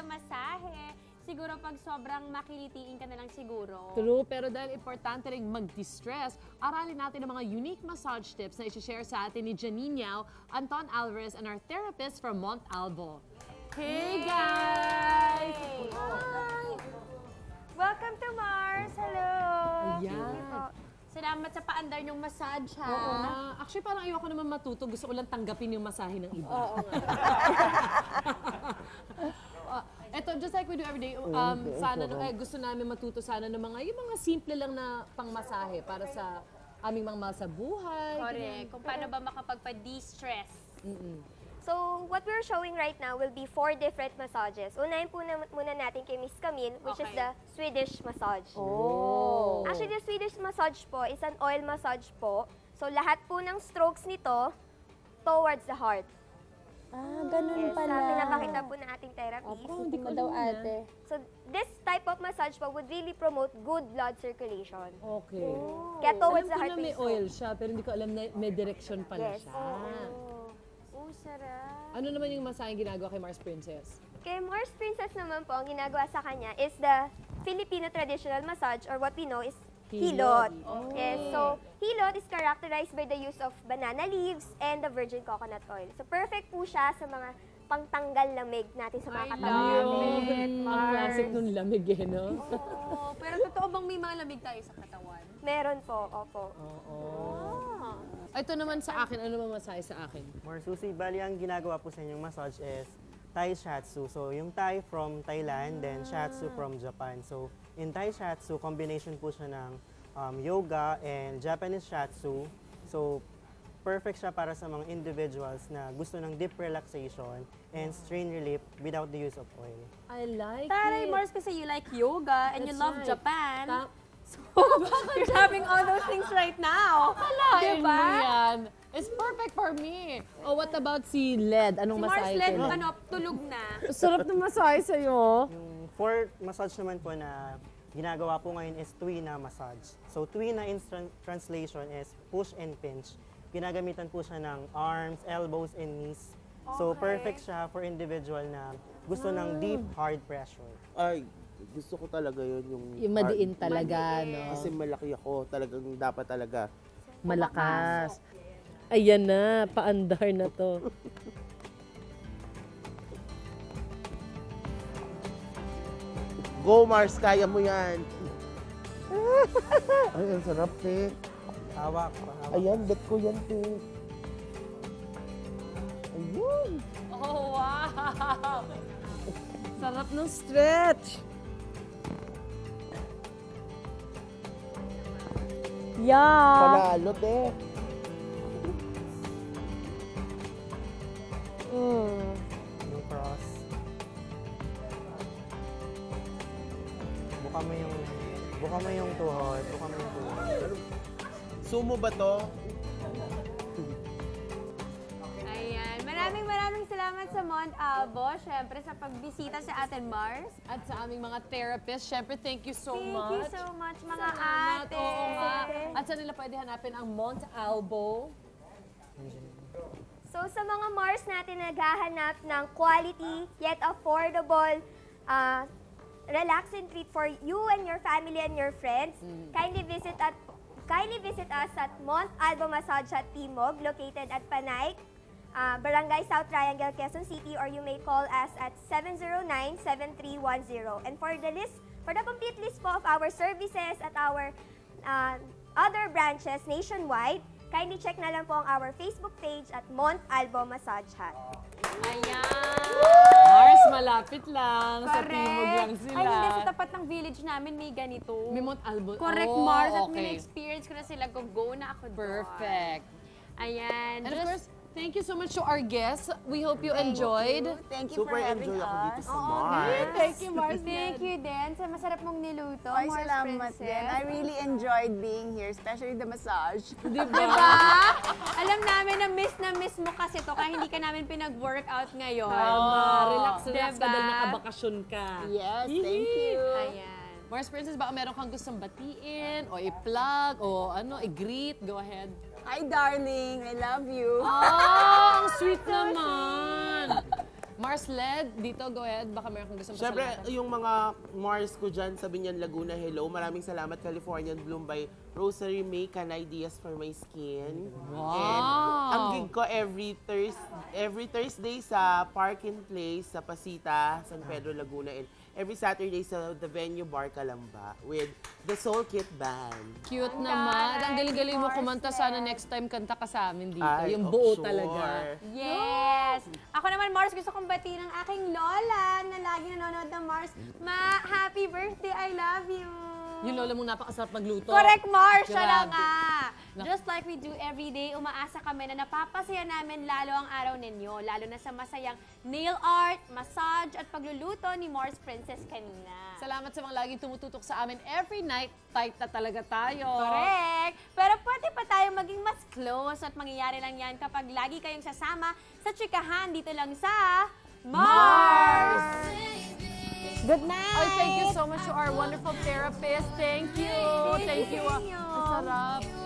sa masahe. Siguro pag sobrang makilitiin ka na lang siguro. True, pero dahil importante rin mag-distress, aralin natin ang mga unique massage tips na i-share sa atin ni Janine Yao, Anton Alvarez, and our therapist from Mont Albo. Hey guys! Hi! Welcome to Mars! Hello! Ayan. Salamat sa paandar niyong massage, ha? Oo nga. Actually, parang ayoko naman matuto. Gusto ko lang tanggapin yung masahe ng iba. Oo nga. Ito, just like we do every day, sana, gusto namin matuto sana ng yung mga simple lang na pangmasahe para sa aming mga mahal sa buhay. Correct. Kung paano ba makapagpa-de-stress. So, what we're showing right now will be 4 different massages. Unahin po muna natin kay Miss Camille, which is the Swedish massage. Oh. Actually, the Swedish massage po is an oil massage po. So, lahat po ng strokes nito towards the heart. Ah, ganun Yes, pala. pinapakita po na ating therapist. Hindi ko daw ate. So, this type of massage po would really promote good blood circulation. Okay. Kaya towards the Alam heart ko na may stroke. oil siya, pero hindi ko alam na may direction pala Yes. siya. Oh, sarap. Ano naman yung masaheng ginagawa kay Mars Princess? Kay Mars Princess naman po, ang ginagawa sa kanya is the Filipino traditional massage, or what we know is hilot. Yes, so hilot is characterized by the use of banana leaves and the virgin coconut oil. So perfect po siya sa mga pangtanggal lamig natin sa mga katawan natin. Ang classic nung lamig eh, no? Oo, pero totoo bang may mga lamig tayo sa katawan? Meron po, opo. Oo. Ito naman sa akin, ano naman masahe sa akin? More Susi, bali ang ginagawa po sa inyong massage is Thai Shiatsu. So yung Thai from Thailand, then Shiatsu from Japan. So in Thai Shiatsu, combination po siya ng yoga and Japanese Shiatsu. So perfect siya para sa mga individuals na gusto ng deep relaxation and strain relief without the use of oil. I like Taray, it. Mars, kasi you like yoga and you That's love right. Japan. So, You're having all those things right now. Kalain Diba? mo yan. It's perfect for me. Oh, what about si Led? Anong Si Mars, masahe let, ko? tulog na. Sarap ng masahe sa'yo. Yung fourth massage naman po na ginagawa po ngayon is tuina massage. So tuina in translation is push and pinch. Ginagamitan po siya ng arms, elbows, and knees. So perfect siya for individual na gusto ng deep, hard pressure. Ay, gusto ko talaga yun. Yung madiin talaga, no? Kasi malaki ako. Talagang dapat talaga. Malakas. Ayan na, paandar na to. Go Mars, kaya mo yan. Ay, ang sarap, te. Hawak. Ayan, bet ko yan, te. Ayun. Oh, wow! Sarap ng stretch. Yeah. Panalo, te. Yung cross. Buka mo yung tuhod. Buka mo yung tuhod. Sumo ba to? Ayan. Maraming salamat sa Mont Albo. Siyempre, sa pagbisita sa atin, Mars. At sa aming mga therapist, syempre, thank you so Thank much. you so much, mga Salamat, ate. oo nga. At saan nila pwede hanapin ang Mont Albo? So sa mga Mars natin naghahanap ng quality yet affordable relaxing treat for you and your family and your friends, kindly visit us at Mont Albo Massage at Timog, located at Panay, Barangay South Triangle, Quezon City, or you may call us at 709-7310. And for the complete list po of our services at our other branches nationwide, kindly check na lang po ang our Facebook page at Mont Albo Massage Hut. Ayan. Mars, malapit lang. Sa Timog lang sila. Ay, hindi. Sa tapat ng village namin may ganito. May Mont Albo. Correct, Oh, Mars. At okay. experience ko na sila. Go na ako doon. Perfect. Ayan. And of course, thank you so much to our guests. We hope you enjoyed. Thank you Super for having enjoy ako us. dito sa Mars. Thank you, Mars. Thank you din sa masarap mong niluto, Ay, Mars salamat Princess. din. I really enjoyed being here, especially the massage. Diba? Alam namin na miss mo kasi to kaya hindi ka namin pinag-workout ngayon. Relax ka Diba? dahil nakabakasyon ka. Yes, thank you. Ayan. Mars Princess, baka meron kang gustong batiin o i-plug o i-greet. Go ahead. Hi, darling. I love you. Oh, ang sweet naman. Mars Led, dito, go ahead. Baka meron kang gusto Siyempre, pasalamatan. yung mga Mars ko dyan sa Binyan, Laguna, hello. Maraming salamat, Californian Bloom by Rosary May Canay Diaz for my skin. Wow! And ang gig ko every Thursday sa Park and Place sa Pasita, San Pedro, Laguna. And every Saturday sa The Venue Bar, Calamba with the Soul Kit Band. Cute naman. Ang galing-galing mo kumanta. Sana next time kanta ka sa amin dito. Ay, Yung oh, buo sure. talaga. Yes! Ako naman, Mars, gusto kong batiin ang aking lola na lagi nanonood ng Mars. Ma, happy birthday! I love you! Yung lola mong napakasarap magluto. Correct, Mars! Siya Grabe. lang nga! Just like we do every day, umaasa kami na napapasaya namin lalo ang araw ninyo, lalo na sa masayang nail art, massage at pagluluto ni Mars Princess kanina. Salamat sa mga laging tumututok sa amin every night. Tight na talaga tayo. Correct! Pero pwede pa tayo maging mas close at mangyayari lang yan kapag lagi kayong sasama sa chikahan dito lang sa Mars! Good night! Oh, thank you so much to our wonderful therapist. Thank you. Thank you. Thank you. Ang sarap.